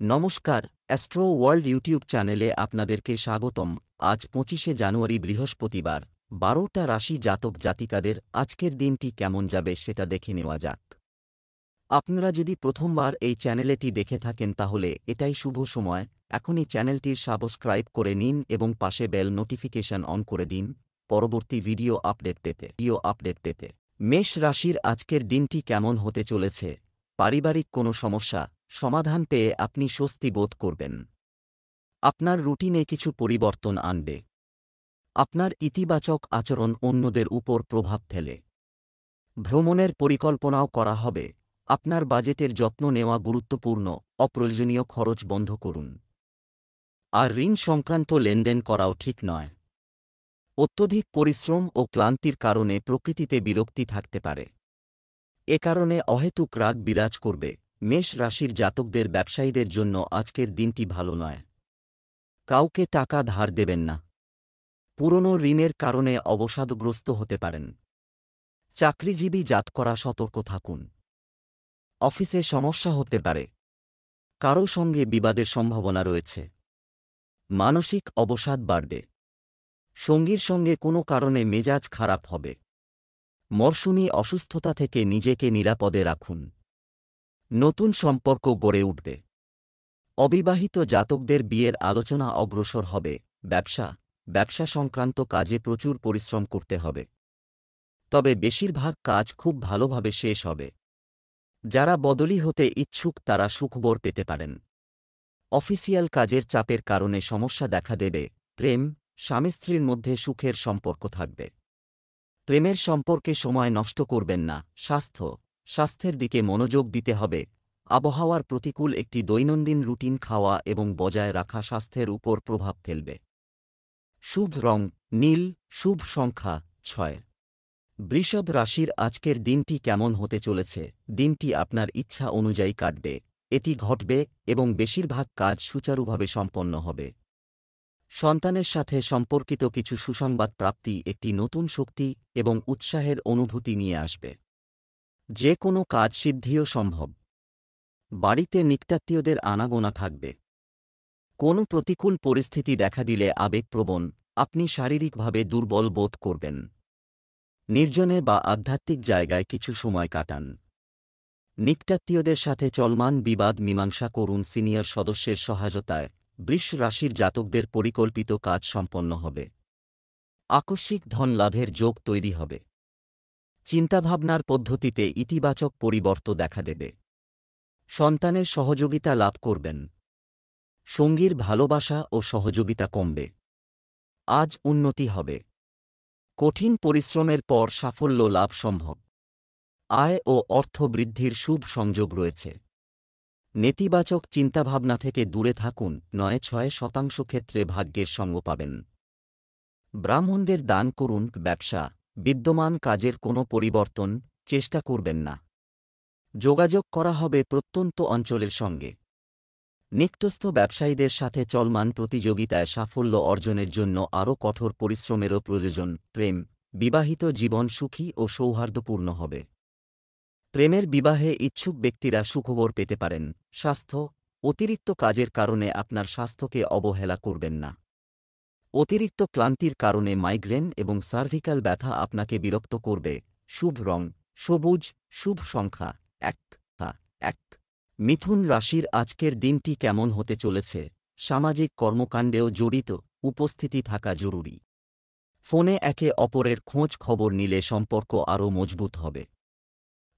নমস্কার, astro world YouTube চ্যানেলে আপনাদেরকে স্বাগতম। আজ 25শে জানুয়ারি বৃহস্পতিবার, 12টা রাশি জাতক জাতিকাদের আজকের দিনটি কেমন যাবে সেটা দেখে নেওয়া যাক। আপনারা যদি প্রথমবার এই চ্যানেলটি দেখে থাকেন তাহলে এটাই শুভ সময়। এখনই চ্যানেলটির সাবস্ক্রাইব করে নিন এবং পাশে বেল নোটিফিকেশন অন করে দিন পরবর্তী ভিডিও আপডেট পেতে। মেষ রাশির আজকের দিনটি কেমন হতে চলেছে? পারিবারিক কোনো সমস্যা সমাধান পেয়ে আপনি স্বস্তি বোধ করবেন। আপনার রুটিনে কিছু পরিবর্তন আনবে। আপনার ইতিবাচক আচরণ অন্যদের উপর প্রভাব ফেলে। ভ্রমণের পরিকল্পনাও করা হবে। আপনার বাজেটের যত্ন নেওয়া গুরুত্বপূর্ণ। অপ্রয়োজনীয় খরচ বন্ধ করুন। আর ঋণ সংক্রান্ত লেনদেন করাও ঠিক নয়। অত্যধিক পরিশ্রম ও ক্লান্তির কারণে প্রকৃতিতে বিরক্তি থাকতে পারে। এ কারণে অহেতুক রাগ বিরাজ করবে। মেষ রাশির জাতকদের ব্যবসায়ীদের জন্য আজকের দিনটি ভালো নয়। কাউকে টাকা ধার দেবেন না। পুরনো ঋণের কারণে অবসাদগ্রস্ত হতে পারেন। চাকরিজীবী জাতকরা সতর্ক থাকুন। অফিসে সমস্যা হতে পারে। কারও সঙ্গে বিবাদের সম্ভাবনা রয়েছে। মানসিক অবসাদ বাড়বে। সঙ্গীর সঙ্গে কোনো কারণে মেজাজ খারাপ হবে। মরশুমি অসুস্থতা থেকে নিজেকে নিরাপদে রাখুন। নতুন সম্পর্ক গড়ে উঠবে। অবিবাহিত জাতকদের বিয়ের আলোচনা অগ্রসর হবে। ব্যবসা সংক্রান্ত কাজে প্রচুর পরিশ্রম করতে হবে। তবে বেশিরভাগ কাজ খুব ভালোভাবে শেষ হবে। যারা বদলি হতে ইচ্ছুক তারা সুখবর পেতে পারেন। অফিসিয়াল কাজের চাপের কারণে সমস্যা দেখা দেবে। স্বামী স্ত্রীর মধ্যে সুখের সম্পর্ক থাকবে। প্রেমের সম্পর্কে সময় নষ্ট করবেন না। স্বাস্থ্যের দিকে মনোযোগ দিতে হবে। আবহাওয়ার প্রতিকূল একটি দৈনন্দিন রুটিন খাওয়া এবং বজায় রাখা স্বাস্থ্যের উপর প্রভাব ফেলবে। শুভ রং নীল, শুভ সংখ্যা 6। বৃষভ রাশির আজকের দিনটি কেমন হতে চলেছে? দিনটি আপনার ইচ্ছা অনুযায়ী কাটবে। এটি ঘটবে এবং বেশিরভাগ কাজ সুচারুভাবে সম্পন্ন হবে। সন্তানের সাথে সম্পর্কিত কিছু সুসংবাদ প্রাপ্তি একটি নতুন শক্তি এবং উৎসাহের অনুভূতি নিয়ে আসবে। যে কোনো কাজ সিদ্ধিও সম্ভব। বাড়িতে নিকটাত্মীয়দের আনাগোনা থাকবে। কোনো প্রতিকূল পরিস্থিতি দেখা দিলে আবেগপ্রবণ আপনি শারীরিকভাবে দুর্বল বোধ করবেন। নির্জনে বা আধ্যাত্মিক জায়গায় কিছু সময় কাটান। নিকটাত্মীয়দের সাথে চলমান বিবাদ মীমাংসা করুন। সিনিয়র সদস্যের সহায়তায় বৃষ রাশির জাতকদের পরিকল্পিত কাজ সম্পন্ন হবে। আকস্মিক ধন লাভের যোগ তৈরি হবে। চিন্তাভাবনার পদ্ধতিতে ইতিবাচক পরিবর্তন দেখা দেবে। সন্তানের সহযোগিতা লাভ করবেন। সঙ্গীর ভালোবাসা ও সহযোগিতা কমবে। আজ উন্নতি হবে। কঠিন পরিশ্রমের পর সাফল্য লাভ সম্ভব। আয় ও অর্থ বৃদ্ধির শুভ সংযোগ রয়েছে। নেতিবাচক চিন্তাভাবনা থেকে দূরে থাকুন। 9-6% ক্ষেত্রে ভাগ্যের সঙ্গ পাবেন। ব্রাহ্মণদের দান করুন। বিদ্যমান কাজের কোনো পরিবর্তন চেষ্টা করবেন না। যোগাযোগ করা হবে প্রত্যন্ত অঞ্চলের সঙ্গে। নিকটস্থ ব্যবসায়ীদের সাথে চলমান প্রতিযোগিতায় সাফল্য অর্জনের জন্য আরও কঠোর পরিশ্রমেরও প্রয়োজন। বিবাহিত জীবন সুখী ও সৌহার্দ্যপূর্ণ হবে। প্রেমের বিবাহে ইচ্ছুক ব্যক্তিরা সুখবর পেতে পারেন। স্বাস্থ্য অতিরিক্ত কাজের কারণে আপনার স্বাস্থ্যকে অবহেলা করবেন না। অতিরিক্ত ক্লান্তির কারণে মাইগ্রেন এবং সার্ভিক্যাল ব্যথা আপনাকে বিরক্ত করবে। শুভ রং সবুজ, শুভ সংখ্যা 1। মিথুন রাশির আজকের দিনটি কেমন হতে চলেছে? সামাজিক কর্মকাণ্ডেও জড়িত উপস্থিতি থাকা জরুরি। ফোনে একে অপরের খোঁজ খবর নিলে সম্পর্ক আরও মজবুত হবে।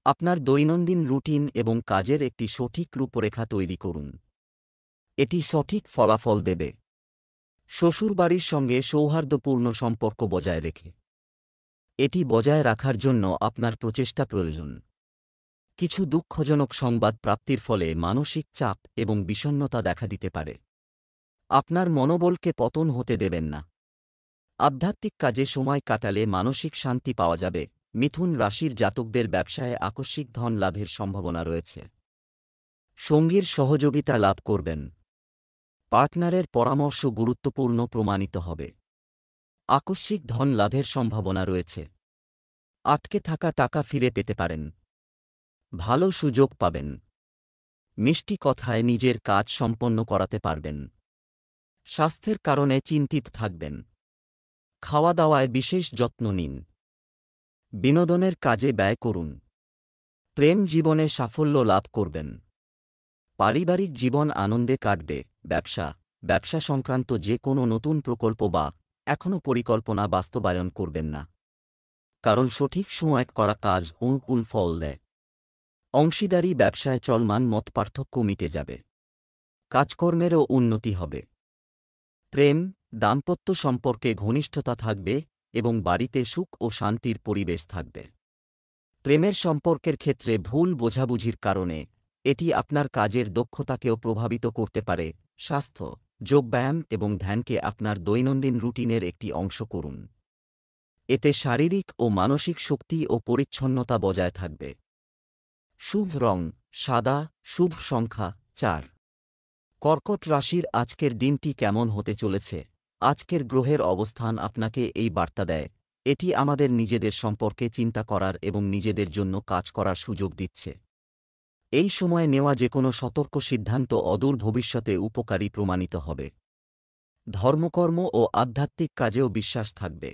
আপনার দৈনন্দিন রুটিন এবং কাজের একটি সঠিক রূপরেখা তৈরি করুন। এটি সঠিক ফলাফল দেবে। শ্বশুরবাড়ির সঙ্গে সৌহার্দ্যপূর্ণ সম্পর্ক বজায় রেখে এটি বজায় রাখার জন্য আপনার প্রচেষ্টা প্রয়োজন। কিছু দুঃখজনক সংবাদ প্রাপ্তির ফলে মানসিক চাপ এবং বিষণ্ণতা দেখা দিতে পারে। আপনার মনোবলকে পতন হতে দেবেন না। আধ্যাত্মিক কাজে সময় কাটালে মানসিক শান্তি পাওয়া যাবে। মিথুন রাশির জাতকদের ব্যবসায়ে আকস্মিক ধন লাভের সম্ভাবনা রয়েছে। সঙ্গীর সহযোগিতা লাভ করবেন। পার্টনারের পরামর্শ গুরুত্বপূর্ণ প্রমাণিত হবে। আকস্মিক ধন লাভের সম্ভাবনা রয়েছে। আটকে থাকা টাকা ফিরে পেতে পারেন। ভালো সুযোগ পাবেন। মিষ্টি কথায় নিজের কাজ সম্পন্ন করাতে পারবেন। স্বাস্থ্যের কারণে চিন্তিত থাকবেন। খাওয়া দাওয়ায় বিশেষ যত্ন নিন। বিনোদনের কাজে ব্যয় করুন। প্রেম জীবনে সাফল্য লাভ করবেন। পারিবারিক জীবন আনন্দে কাটবে। ব্যবসা সংক্রান্ত যে কোনো নতুন প্রকল্প বা এখনও পরিকল্পনা বাস্তবায়ন করবেন না, কারণ সঠিক সময় করা কাজ অনুকূল ফল দেয়। অংশীদারি ব্যবসায় চলমান মতপার্থক্য মিটে যাবে। কাজকর্মেরও উন্নতি হবে। প্রেম, দাম্পত্য সম্পর্কে ঘনিষ্ঠতা থাকবে এবং বাড়িতে সুখ ও শান্তির পরিবেশ থাকবে। প্রেমের সম্পর্কের ক্ষেত্রে ভুল বোঝাবুঝির কারণে এটি আপনার কাজের দক্ষতাকেও প্রভাবিত করতে পারে। স্বাস্থ্য, যোগব্যায়াম এবং ধ্যানকে আপনার দৈনন্দিন রুটিনের একটি অংশ করুন। এতে শারীরিক ও মানসিক শক্তি ও পরিচ্ছন্নতা বজায় থাকবে। শুভ রং সাদা, শুভ সংখ্যা 4। কর্কট রাশির আজকের দিনটি কেমন হতে চলেছে? আজকের গ্রহের অবস্থান আপনাকে এই বার্তা দেয়, এটি আমাদের নিজেদের সম্পর্কে চিন্তা করার এবং নিজেদের জন্য কাজ করার সুযোগ দিচ্ছে। এই সময়ে নেওয়া যে কোনো সতর্ক সিদ্ধান্ত অদূর ভবিষ্যতে উপকারী প্রমাণিত হবে। ধর্মকর্ম ও আধ্যাত্মিক কাজেও বিশ্বাস থাকবে।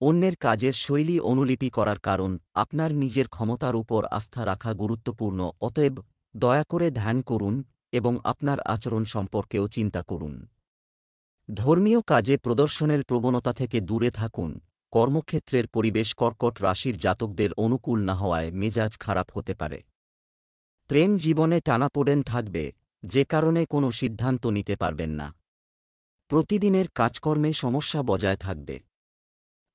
অন্যের কাজের শৈলী অনুলিপি করার কারণ আপনার নিজের ক্ষমতার উপর আস্থা রাখা গুরুত্বপূর্ণ। অতএব দয়া করে ধ্যান করুন এবং আপনার আচরণ সম্পর্কেও চিন্তা করুন। ধর্মীয় কাজে প্রদর্শনের প্রবণতা থেকে দূরে থাকুন। কর্মক্ষেত্রের পরিবেশ কর্কট রাশির জাতকদের অনুকূল না হওয়ায় মেজাজ খারাপ হতে পারে। প্রেম জীবনে টানাপোড়েন থাকবে, যে কারণে কোনো সিদ্ধান্ত নিতে পারবেন না। প্রতিদিনের কাজকর্মে সমস্যা বজায় থাকবে।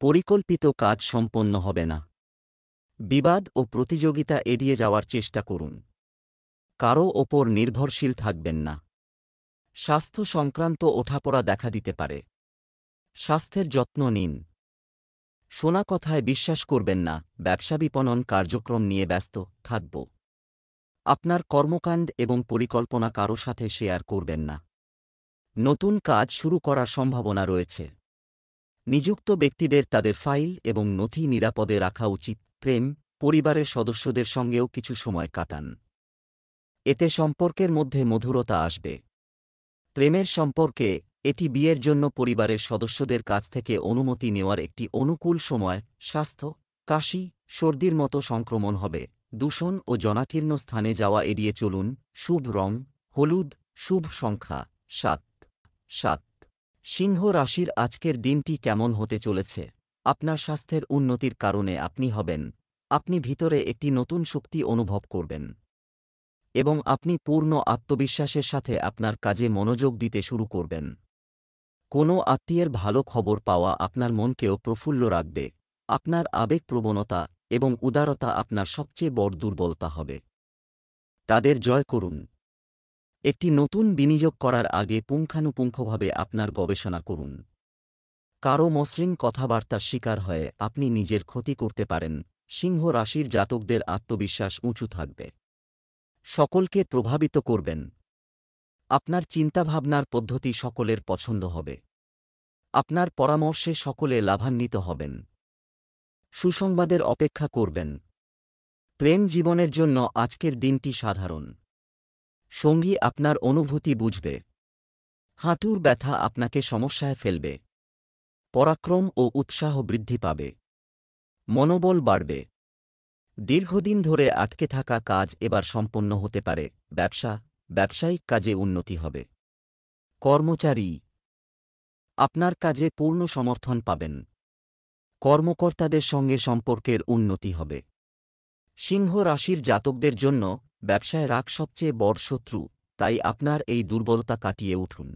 পরিকল্পিত কাজ সম্পন্ন হবে না। বিবাদ ও প্রতিযোগিতা এড়িয়ে যাওয়ার চেষ্টা করুন। কারও ওপর নির্ভরশীল থাকবেন না। স্বাস্থ্য সংক্রান্ত ওঠাপড়া দেখা দিতে পারে। স্বাস্থ্যের যত্ন নিন। শোনা কথায় বিশ্বাস করবেন না। ব্যবসা বিপণন কার্যক্রম নিয়ে ব্যস্ত থাকব। আপনার কর্মকাণ্ড এবং পরিকল্পনা কারও সাথে শেয়ার করবেন না। নতুন কাজ শুরু করার সম্ভাবনা রয়েছে। নিযুক্ত ব্যক্তিদের তাদের ফাইল এবং নথি নিরাপদে রাখা উচিত। প্রেম, পরিবারের সদস্যদের সঙ্গেও কিছু সময় কাটান। এতে সম্পর্কের মধ্যে মধুরতা আসবে। প্রেমের সম্পর্কে এটি বিয়ের জন্য পরিবারের সদস্যদের কাছ থেকে অনুমতি নেওয়ার একটি অনুকূল সময়। স্বাস্থ্য, কাশি, সর্দির মতো সংক্রমণ হবে। দূষণ ও জনাকীর্ণ স্থানে যাওয়া এড়িয়ে চলুন। শুভ রং হলুদ, শুভ সংখ্যা 7। সিংহ রাশির আজকের দিনটি কেমন হতে চলেছে? আপনার স্বাস্থ্যের উন্নতির কারণে আপনি ভিতরে একটি নতুন শক্তি অনুভব করবেন এবং আপনি পূর্ণ আত্মবিশ্বাসের সাথে আপনার কাজে মনোযোগ দিতে শুরু করবেন। কোনো আত্মীয়ের ভালো খবর পাওয়া আপনার মনকেও প্রফুল্ল রাখবে। আপনার আবেগপ্রবণতা এবং উদারতা আপনার সবচেয়ে বড় দুর্বলতা হবে। তাদের জয় করুন। একটি নতুন বিনিয়োগ করার আগে পুঙ্খানুপুঙ্খভাবে আপনার গবেষণা করুন। কারও মসৃণ কথাবার্তার শিকার হয়ে আপনি নিজের ক্ষতি করতে পারেন। সিংহ রাশির জাতকদের আত্মবিশ্বাস উঁচু থাকবে। সকলকে প্রভাবিত করবেন। আপনার চিন্তাভাবনার পদ্ধতি সকলের পছন্দ হবে। আপনার পরামর্শে সকলে লাভান্বিত হবেন। সুসংবাদের অপেক্ষা করবেন। প্রেম জীবনের জন্য আজকের দিনটি সাধারণ। সঙ্গী আপনার অনুভূতি বুঝবে। হাঁটুর ব্যথা আপনাকে সমস্যায় ফেলবে। পরাক্রম ও উৎসাহ বৃদ্ধি পাবে। মনোবল বাড়বে। দীর্ঘদিন ধরে আটকে থাকা কাজ এবার সম্পন্ন হতে পারে। ব্যবসায়িক কাজে উন্নতি হবে। কর্মচারী আপনার কাজে পূর্ণ সমর্থন পাবেন। কর্মকর্তাদের সঙ্গে সম্পর্কের উন্নতি হবে। সিংহ রাশির জাতকদের জন্য ব্যবসায় রাগ সবচেয়ে বড় শত্রু, তাই আপনার এই দুর্বলতা কাটিয়ে উঠুন।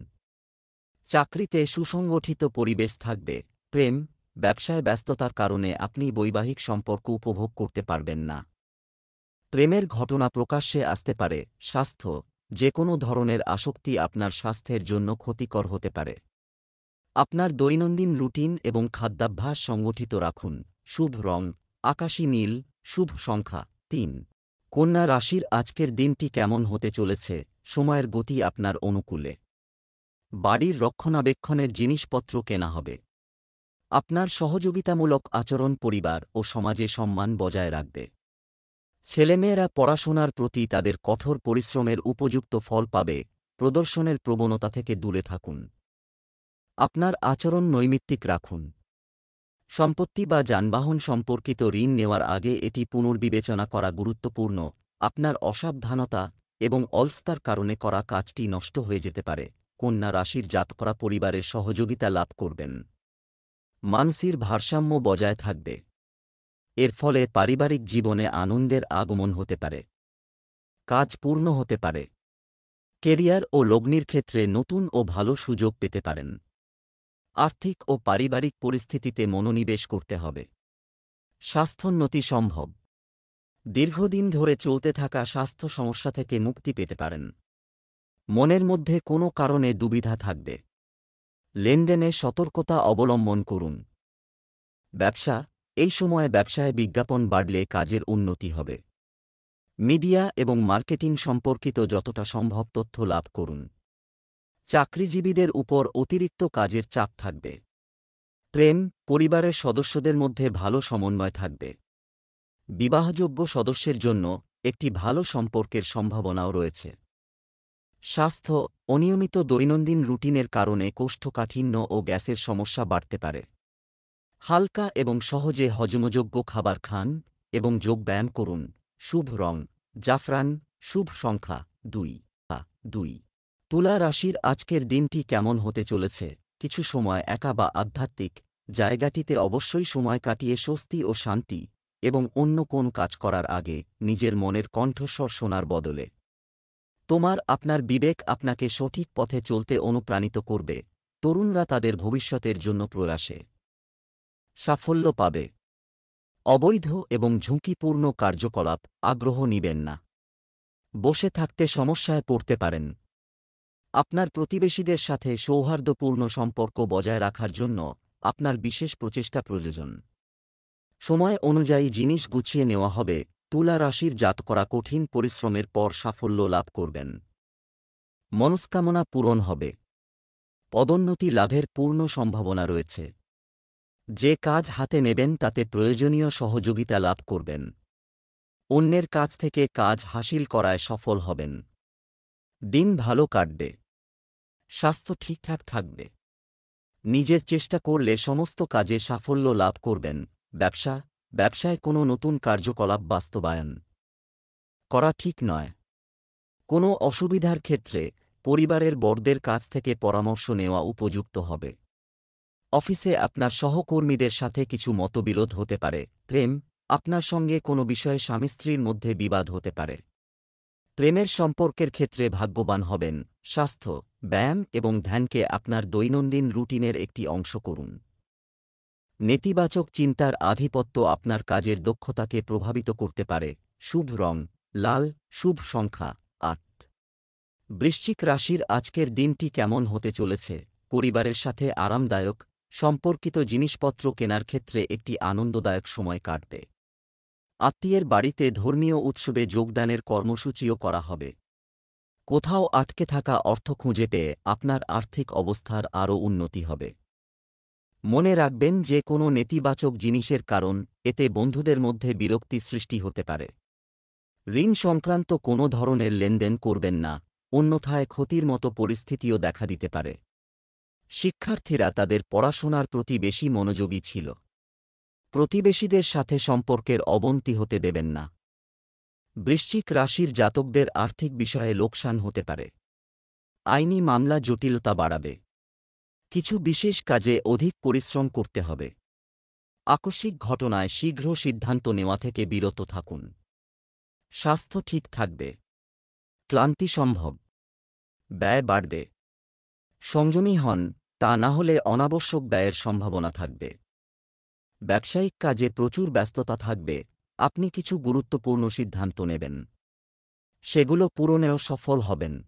চাকরিতে সুসংগঠিত পরিবেশ থাকবে। প্রেম, ব্যবসায় ব্যস্ততার কারণে আপনি বৈবাহিক সম্পর্ক উপভোগ করতে পারবেন না। প্রেমের ঘটনা প্রকাশ্যে আসতে পারে। স্বাস্থ্য, যে কোনো ধরনের আসক্তি আপনার স্বাস্থ্যের জন্য ক্ষতিকর হতে পারে। আপনার দৈনন্দিন রুটিন এবং খাদ্যাভ্যাস সংগঠিত রাখুন। শুভ রং আকাশী নীল, শুভ সংখ্যা 3। কন্যা রাশির আজকের দিনটি কেমন হতে চলেছে? সময়ের গতি আপনার অনুকূলে। বাড়ির রক্ষণাবেক্ষণের জিনিসপত্র কেনা হবে। আপনার সহযোগিতামূলক আচরণ পরিবার ও সমাজে সম্মান বজায় রাখবে। ছেলেমেয়েরা পড়াশোনার প্রতি তাদের কঠোর পরিশ্রমের উপযুক্ত ফল পাবে। প্রদর্শনের প্রবণতা থেকে দূরে থাকুন। আপনার আচরণ নৈমিত্তিক রাখুন। সম্পত্তি বা যানবাহন সম্পর্কিত ঋণ নেওয়ার আগে এটি পুনর্বিবেচনা করা গুরুত্বপূর্ণ। আপনার অসাবধানতা এবং অলসতার কারণে করা কাজটি নষ্ট হয়ে যেতে পারে। কন্যা রাশির জাতকরা পরিবারের সহযোগিতা লাভ করবেন। মানসিক ভারসাম্য বজায় থাকবে। এর ফলে পারিবারিক জীবনে আনন্দের আগমন হতে পারে। কাজ পূর্ণ হতে পারে। কেরিয়ার ও লগ্নির ক্ষেত্রে নতুন ও ভালো সুযোগ পেতে পারেন। আর্থিক ও পারিবারিক পরিস্থিতিতে মনোনিবেশ করতে হবে। স্বাস্থ্যোন্নতি সম্ভব। দীর্ঘদিন ধরে চলতে থাকা স্বাস্থ্য সমস্যা থেকে মুক্তি পেতে পারেন। মনের মধ্যে কোনো কারণে দুবিধা থাকবে। লেনদেনে সতর্কতা অবলম্বন করুন। ব্যবসা, এই সময়ে ব্যবসায় বিজ্ঞাপন বাড়লে কাজের উন্নতি হবে। মিডিয়া এবং মার্কেটিং সম্পর্কিত যতটা সম্ভব তথ্য লাভ করুন। চাকরিজীবীদের উপর অতিরিক্ত কাজের চাপ থাকবে। প্রেম, পরিবারের সদস্যদের মধ্যে ভালো সমন্বয় থাকবে। বিবাহযোগ্য সদস্যের জন্য একটি ভালো সম্পর্কের সম্ভাবনাও রয়েছে। স্বাস্থ্য, অনিয়মিত দৈনন্দিন রুটিনের কারণে কোষ্ঠকাঠিন্য ও গ্যাসের সমস্যা বাড়তে পারে। হালকা এবং সহজে হজমযোগ্য খাবার খান এবং যোগব্যায়াম করুন। শুভ রং জাফরান, শুভ সংখ্যা 2। তুলা রাশির আজকের দিনটি কেমন হতে চলেছে? কিছু সময় একা বা আধ্যাত্মিক জায়গাটিতে অবশ্যই সময় কাটিয়ে স্বস্তি ও শান্তি এবং অন্য কোন কাজ করার আগে নিজের মনের কণ্ঠস্বর শোনার বদলে আপনার বিবেক আপনাকে সঠিক পথে চলতে অনুপ্রাণিত করবে। তরুণরা তাদের ভবিষ্যতের জন্য প্রয়াসে সাফল্য পাবে। অবৈধ এবং ঝুঁকিপূর্ণ কার্যকলাপ আগ্রহ নিবেন না। বসে থাকতে সমস্যায় পড়তে পারেন। আপনার প্রতিবেশীদের সাথে সৌহার্দ্যপূর্ণ সম্পর্ক বজায় রাখার জন্য আপনার বিশেষ প্রচেষ্টা প্রয়োজন। সময় অনুযায়ী জিনিস গুছিয়ে নেওয়া হবে। তুলা রাশির জাতকরা কঠিন পরিশ্রমের পর সাফল্য লাভ করবেন। মনস্কামনা পূরণ হবে। পদোন্নতি লাভের পূর্ণ সম্ভাবনা রয়েছে। যে কাজ হাতে নেবেন তাতে প্রয়োজনীয় সহযোগিতা লাভ করবেন। অন্যের কাছ থেকে কাজ হাসিল করায় সফল হবেন। দিন ভালো কাটবে। স্বাস্থ্য ঠিকঠাক থাকবে। নিজের চেষ্টা করলে সমস্ত কাজে সাফল্য লাভ করবেন। ব্যবসায় কোনো নতুন কার্যকলাপ বাস্তবায়ন করা ঠিক নয়। কোনো অসুবিধার ক্ষেত্রে পরিবারের বড়দের কাছ থেকে পরামর্শ নেওয়া উপযুক্ত হবে। অফিসে আপনার সহকর্মীদের সাথে কিছু মতবিরোধ হতে পারে। প্রেম, আপনার সঙ্গে কোনো বিষয়ে স্বামী স্ত্রীর মধ্যে বিবাদ হতে পারে। প্রেমের সম্পর্কের ক্ষেত্রে ভাগ্যবান হবেন। স্বাস্থ্য, ব্যায়াম এবং ধ্যানকে আপনার দৈনন্দিন রুটিনের একটি অংশ করুন। নেতিবাচক চিন্তার আধিপত্য আপনার কাজের দক্ষতাকে প্রভাবিত করতে পারে। শুভ রং লাল, শুভ সংখ্যা 8। বৃশ্চিক রাশির আজকের দিনটি কেমন হতে চলেছে? পরিবারের সাথে আরামদায়ক সম্পর্কিত জিনিসপত্র কেনার ক্ষেত্রে একটি আনন্দদায়ক সময় কাটবে। আত্মীয়ের বাড়িতে ধর্মীয় উৎসবে যোগদানের কর্মসূচিও করা হবে। কোথাও আটকে থাকা অর্থ খুঁজে পেয়ে আপনার আর্থিক অবস্থার আরও উন্নতি হবে। মনে রাখবেন যে কোনো নেতিবাচক জিনিসের কারণ এতে বন্ধুদের মধ্যে বিরক্তি সৃষ্টি হতে পারে। ঋণ সংক্রান্ত কোনো ধরনের লেনদেন করবেন না, অন্যথায় ক্ষতির মতো পরিস্থিতিও দেখা দিতে পারে। শিক্ষার্থীরা তাদের পড়াশোনার প্রতি বেশি মনোযোগী ছিল। প্রতিবেশীদের সাথে সম্পর্কের অবনতি হতে দেবেন না। বৃশ্চিক রাশির জাতকদের আর্থিক বিষয়ে লোকসান হতে পারে। আইনি মামলা জটিলতা বাড়াবে। কিছু বিশেষ কাজে অধিক পরিশ্রম করতে হবে। আকস্মিক ঘটনায় শীঘ্র সিদ্ধান্ত নেওয়া থেকে বিরত থাকুন। স্বাস্থ্য ঠিক থাকবে। ক্লান্তি সম্ভব। ব্যয় বাড়বে। সংযমী হন, তা না হলে অনাবশ্যক ব্যয়ের সম্ভাবনা থাকবে। ব্যবসায়িক কাজে প্রচুর ব্যস্ততা থাকবে। আপনি কিছু গুরুত্বপূর্ণ সিদ্ধান্ত নেবেন। সেগুলো পূরণেও সফল হবেন।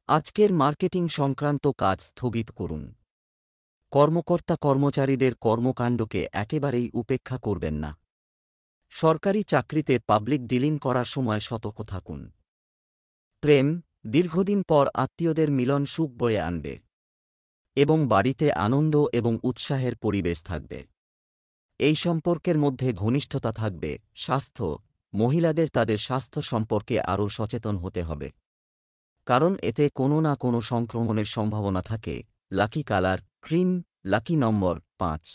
আজকের মার্কেটিং সংক্রান্ত কাজ স্থগিত করুন। কর্মকর্তা-কর্মচারীদের কর্মকাণ্ডকে একেবারেই উপেক্ষা করবেন না। সরকারি চাকরিতে পাবলিক ডিলিং করার সময় সতর্ক থাকুন। প্রেম, দীর্ঘদিন পর আত্মীয়দের মিলন সুখ বয়ে আনবে এবং বাড়িতে আনন্দ এবং উৎসাহের পরিবেশ থাকবে। এই সম্পর্কের মধ্যে ঘনিষ্ঠতা থাকবে। স্বাস্থ্য, মহিলাদের তাদের স্বাস্থ্য সম্পর্কে আরও সচেতন হতে হবে, কারণ এতে কোনো না কোনো সংক্রমণের সম্ভাবনা থাকে। লাকি কালার ক্রিম, লাকি নম্বর 5।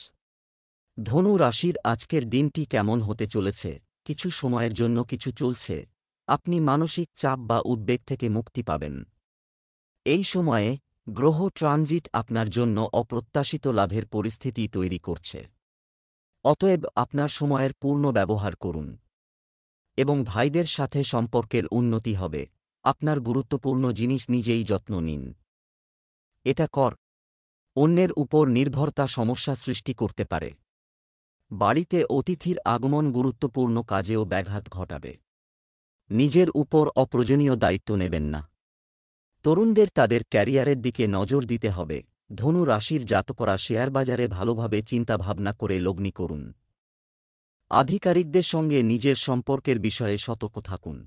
ধনু রাশির আজকের দিনটি কেমন হতে চলেছে? কিছু সময়ের জন্য কিছু চলছে, আপনি মানসিক চাপ বা উদ্বেগ থেকে মুক্তি পাবেন। এই সময়ে গ্রহ ট্রানজিট আপনার জন্য অপ্রত্যাশিত লাভের পরিস্থিতি তৈরি করছে। অতএব আপনার সময়ের পূর্ণ ব্যবহার করুন এবং ভাইদের সাথে সম্পর্কের উন্নতি হবে। আপনার গুরুত্বপূর্ণ জিনিস নিজেই যত্ন নিন। এটা অন্যের উপর নির্ভরতা সমস্যা সৃষ্টি করতে পারে। বাড়িতে অতিথির আগমন গুরুত্বপূর্ণ কাজেও ব্যাঘাত ঘটাবে। নিজের উপর অপ্রয়োজনীয় দায়িত্ব নেবেন না। তরুণদের তাদের ক্যারিয়ারের দিকে নজর দিতে হবে। ধনু রাশির জাতকরা শেয়ার বাজারে ভালোভাবে চিন্তাভাবনা করে লগ্নি করুন। আধিকারিকদের সঙ্গে নিজের সম্পর্কের বিষয়ে সতর্ক থাকুন।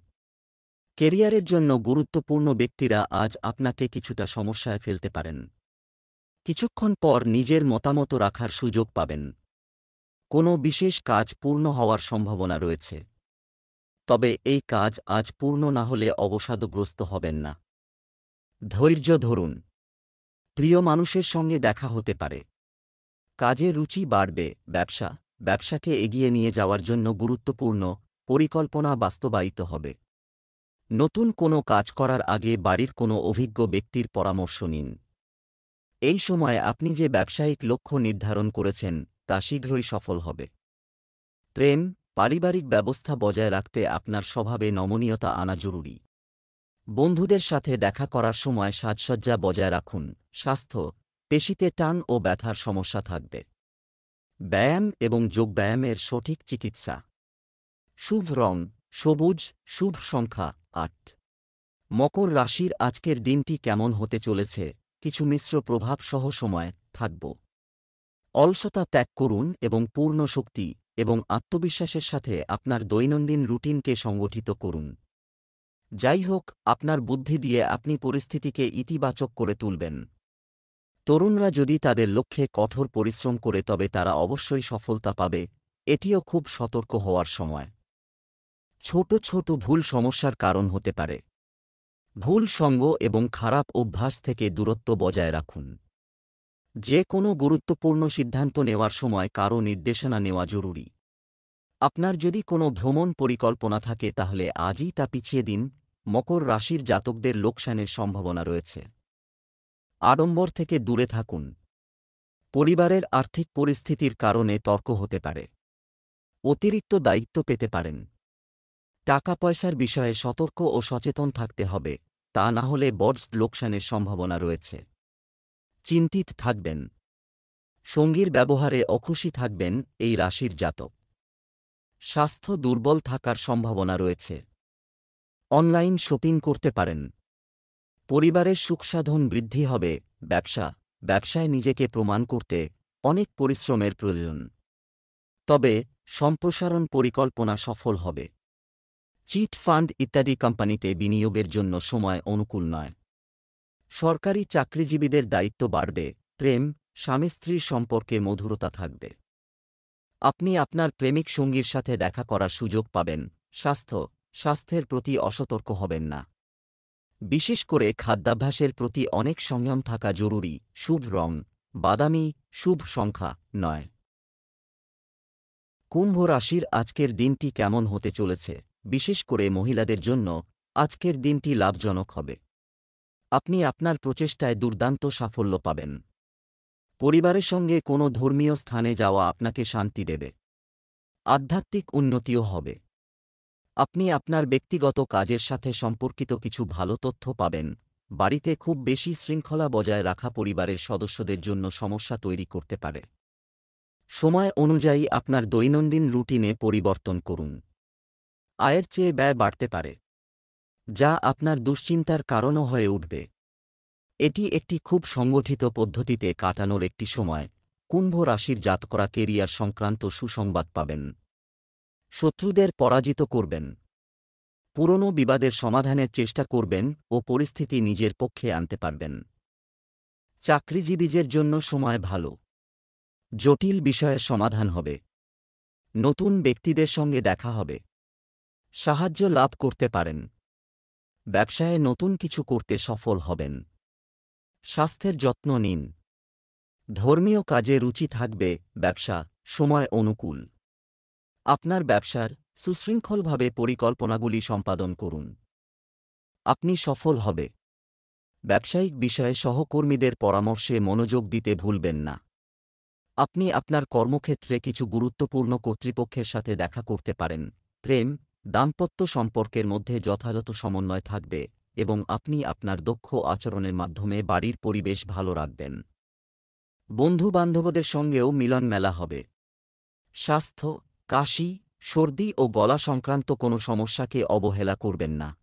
কেরিয়ারের জন্য গুরুত্বপূর্ণ ব্যক্তিরা আজ আপনাকে কিছুটা সমস্যায় ফেলতে পারেন। কিছুক্ষণ পর নিজের মতামত রাখার সুযোগ পাবেন। কোনো বিশেষ কাজ পূর্ণ হওয়ার সম্ভাবনা রয়েছে, তবে এই কাজ আজ পূর্ণ না হলে অবসাদগ্রস্ত হবেন না। ধৈর্য ধরুন। প্রিয় মানুষের সঙ্গে দেখা হতে পারে। কাজে রুচি বাড়বে। ব্যবসাকে এগিয়ে নিয়ে যাওয়ার জন্য গুরুত্বপূর্ণ পরিকল্পনা বাস্তবায়িত হবে। নতুন কোনো কাজ করার আগে বাড়ির কোনো অভিজ্ঞ ব্যক্তির পরামর্শ নিন। এই সময়ে আপনি যে ব্যবসায়িক লক্ষ্য নির্ধারণ করেছেন তা শীঘ্রই সফল হবে। প্রেম, পারিবারিক ব্যবস্থা বজায় রাখতে আপনার স্বভাবে নমনীয়তা আনা জরুরি। বন্ধুদের সাথে দেখা করার সময় সাজসজ্জা বজায় রাখুন। স্বাস্থ্য, পেশিতে টান ও ব্যথার সমস্যা থাকবে। ব্যায়াম এবং যোগব্যায়ামের সঠিক চিকিৎসা। শুভ রং সবুজ, শুভ সংখ্যা 8। মকর রাশির আজকের দিনটি কেমন হতে চলেছে? কিছু মিশ্র প্রভাব সহ সময় থাকব। অলসতা ত্যাগ করুন এবং পূর্ণ শক্তি এবং আত্মবিশ্বাসের সাথে আপনার দৈনন্দিন রুটিনকে সংগঠিত করুন। যাই হোক, আপনার বুদ্ধি দিয়ে আপনি পরিস্থিতিকে ইতিবাচক করে তুলবেন। তরুণরা যদি তাদের লক্ষ্যে কঠোর পরিশ্রম করে তবে তারা অবশ্যই সফলতা পাবে। এটিও খুব সতর্ক হওয়ার সময়। ছোট ছোট ভুল সমস্যার কারণ হতে পারে। ভুল সঙ্গ এবং খারাপ অভ্যাস থেকে দূরত্ব বজায় রাখুন। যে কোনো গুরুত্বপূর্ণ সিদ্ধান্ত নেওয়ার সময় কারও নির্দেশনা নেওয়া জরুরি। আপনার যদি কোনো ভ্রমণ পরিকল্পনা থাকে তাহলে আজই তা পিছিয়ে দিন। মকর রাশির জাতকদের লোকসানের সম্ভাবনা রয়েছে। আড়ম্বর থেকে দূরে থাকুন। পরিবারের আর্থিক পরিস্থিতির কারণে তর্ক হতে পারে। অতিরিক্ত দায়িত্ব পেতে পারেন। টাকা পয়সার বিষয়ে সতর্ক ও সচেতন থাকতে হবে, তা না হলে বড় লোকসানের সম্ভাবনা রয়েছে। চিন্তিত থাকবেন। সঙ্গীর ব্যবহারে অখুশি থাকবেন এই রাশির জাতক। স্বাস্থ্য দুর্বল থাকার সম্ভাবনা রয়েছে। অনলাইন শপিং করতে পারেন। পরিবারের সুখসাধন বৃদ্ধি হবে। ব্যবসায় নিজেকে প্রমাণ করতে অনেক পরিশ্রমের প্রয়োজন, তবে সম্প্রসারণ পরিকল্পনা সফল হবে। চিট ফান্ড ইত্যাদি কোম্পানিতে বিনিয়োগের জন্য সময় অনুকূল নয়। সরকারি চাকরিজীবীদের দায়িত্ব বাড়বে। প্রেম, স্বামী স্ত্রীর সম্পর্কে মধুরতা থাকবে। আপনি আপনার প্রেমিক সঙ্গীর সাথে দেখা করার সুযোগ পাবেন। স্বাস্থ্যের প্রতি অসতর্ক হবেন না। বিশেষ করে খাদ্যাভ্যাসের প্রতি অনেক সংযম থাকা জরুরি। শুভ রং বাদামি, শুভ সংখ্যা 9। কুম্ভ রাশির আজকের দিনটি কেমন হতে চলেছে? বিশেষ করে মহিলাদের জন্য আজকের দিনটি লাভজনক হবে। আপনি আপনার প্রচেষ্টায় দুর্দান্ত সাফল্য পাবেন। পরিবারের সঙ্গে কোনো ধর্মীয় স্থানে যাওয়া আপনাকে শান্তি দেবে। আধ্যাত্মিক উন্নতিও হবে। আপনি আপনার ব্যক্তিগত কাজের সাথে সম্পর্কিত কিছু ভালো তথ্য পাবেন। বাড়িতে খুব বেশি শৃঙ্খলা বজায় রাখা পরিবারের সদস্যদের জন্য সমস্যা তৈরি করতে পারে। সময় অনুযায়ী আপনার দৈনন্দিন রুটিনে পরিবর্তন করুন। আয়ের চেয়ে ব্যয় বাড়তে পারে, যা আপনার দুশ্চিন্তার কারণও হয়ে উঠবে। এটি একটি খুব সংগঠিত পদ্ধতিতে কাটানোর একটি সময়। কুম্ভ রাশির জাতকরা কেরিয়ার সংক্রান্ত সুসংবাদ পাবেন। শত্রুদের পরাজিত করবেন। পুরনো বিবাদের সমাধানের চেষ্টা করবেন ও পরিস্থিতি নিজের পক্ষে আনতে পারবেন। চাকরিজীবীদের জন্য সময় ভালো। জটিল বিষয়ের সমাধান হবে। নতুন ব্যক্তিদের সঙ্গে দেখা হবে। সাহায্য লাভ করতে পারেন। ব্যবসায়ে নতুন কিছু করতে সফল হবেন। স্বাস্থ্যের যত্ন নিন। ধর্মীয় কাজে রুচি থাকবে। ব্যবসা সময় অনুকূল। আপনার ব্যবসার সুশৃঙ্খলভাবে পরিকল্পনাগুলি সম্পাদন করুন। আপনি সফল হবে। ব্যবসায়িক বিষয়ে সহকর্মীদের পরামর্শে মনোযোগ দিতে ভুলবেন না। আপনি আপনার কর্মক্ষেত্রে কিছু গুরুত্বপূর্ণ কর্তৃপক্ষের সাথে দেখা করতে পারেন। প্রেম দাম্পত্য সম্পর্কের মধ্যে যথাযথ সমন্বয় থাকবে এবং আপনি আপনার দক্ষ আচরণের মাধ্যমে বাড়ির পরিবেশ ভালো রাখবেন। বন্ধুবান্ধবদের সঙ্গেও মিলন মেলা হবে। স্বাস্থ্য কাশি সর্দি ও গলা সংক্রান্ত কোনো সমস্যাকে অবহেলা করবেন না।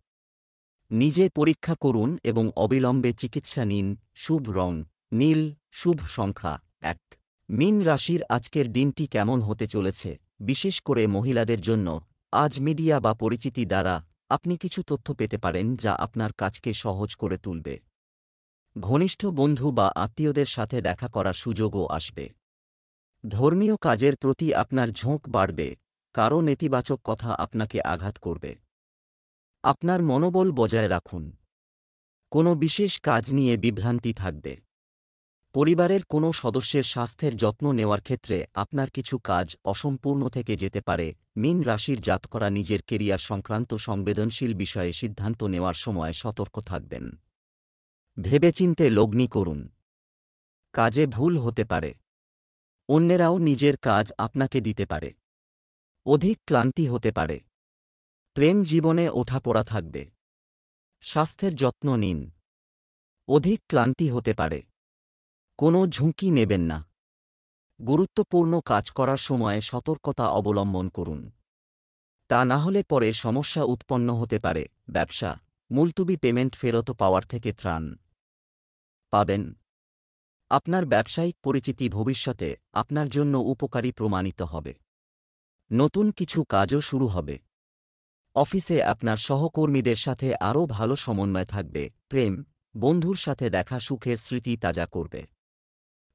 নিজে পরীক্ষা করুন এবং অবিলম্বে চিকিৎসা নিন। শুভ রং নীল। শুভ সংখ্যা 1। মীন রাশির আজকের দিনটি কেমন হতে চলেছে? বিশেষ করে মহিলাদের জন্য আজ মিডিয়া বা পরিচিতি দ্বারা আপনি কিছু তথ্য পেতে পারেন যা আপনার কাজকে সহজ করে তুলবে। ঘনিষ্ঠ বন্ধু বা আত্মীয়দের সাথে দেখা করার সুযোগও আসবে। ধর্মীয় কাজের প্রতি আপনার ঝোঁক বাড়বে। কারও নেতিবাচক কথা আপনাকে আঘাত করবে। আপনার মনোবল বজায় রাখুন। কোনো বিশেষ কাজ নিয়ে বিভ্রান্তি থাকবে। পরিবারের কোনো সদস্যের স্বাস্থ্যের যত্ন নেওয়ার ক্ষেত্রে আপনার কিছু কাজ অসম্পূর্ণ থেকে যেতে পারে। মীন রাশির জাতকরা নিজের কেরিয়ার সংক্রান্ত সংবেদনশীল বিষয়ে সিদ্ধান্ত নেওয়ার সময় সতর্ক থাকবেন। ভেবেচিন্তে লগ্নি করুন। কাজে ভুল হতে পারে। অন্যেরাও নিজের কাজ আপনাকে দিতে পারে। অধিক ক্লান্তি হতে পারে। প্রেম জীবনে ওঠাপড়া থাকবে। স্বাস্থ্যের যত্ন নিন। অধিক ক্লান্তি হতে পারে। কোনো ঝুঁকি নেবেন না। গুরুত্বপূর্ণ কাজ করার সময় সতর্কতা অবলম্বন করুন। তা না হলে পরে সমস্যা উৎপন্ন হতে পারে। ব্যবসা মুলতুবি পেমেন্ট ফেরত পাওয়ার থেকে ত্রাণ পাবেন। আপনার ব্যবসায়িক পরিচিতি ভবিষ্যতে আপনার জন্য উপকারী প্রমাণিত হবে। নতুন কিছু কাজও শুরু হবে। অফিসে আপনার সহকর্মীদের সাথে আরও ভালো সমন্বয় থাকবে। প্রেম বন্ধুর সাথে দেখা সুখের স্মৃতি তাজা করবে।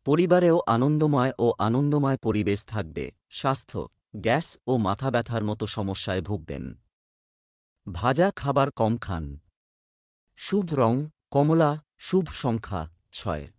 পরিবারেও আনন্দময় পরিবেশ থাকবে। স্বাস্থ্য গ্যাস ও মাথা ব্যথার মতো সমস্যায় ভুগবেন। ভাজা খাবার কম খান। শুভ রং কমলা। শুভ সংখ্যা 6।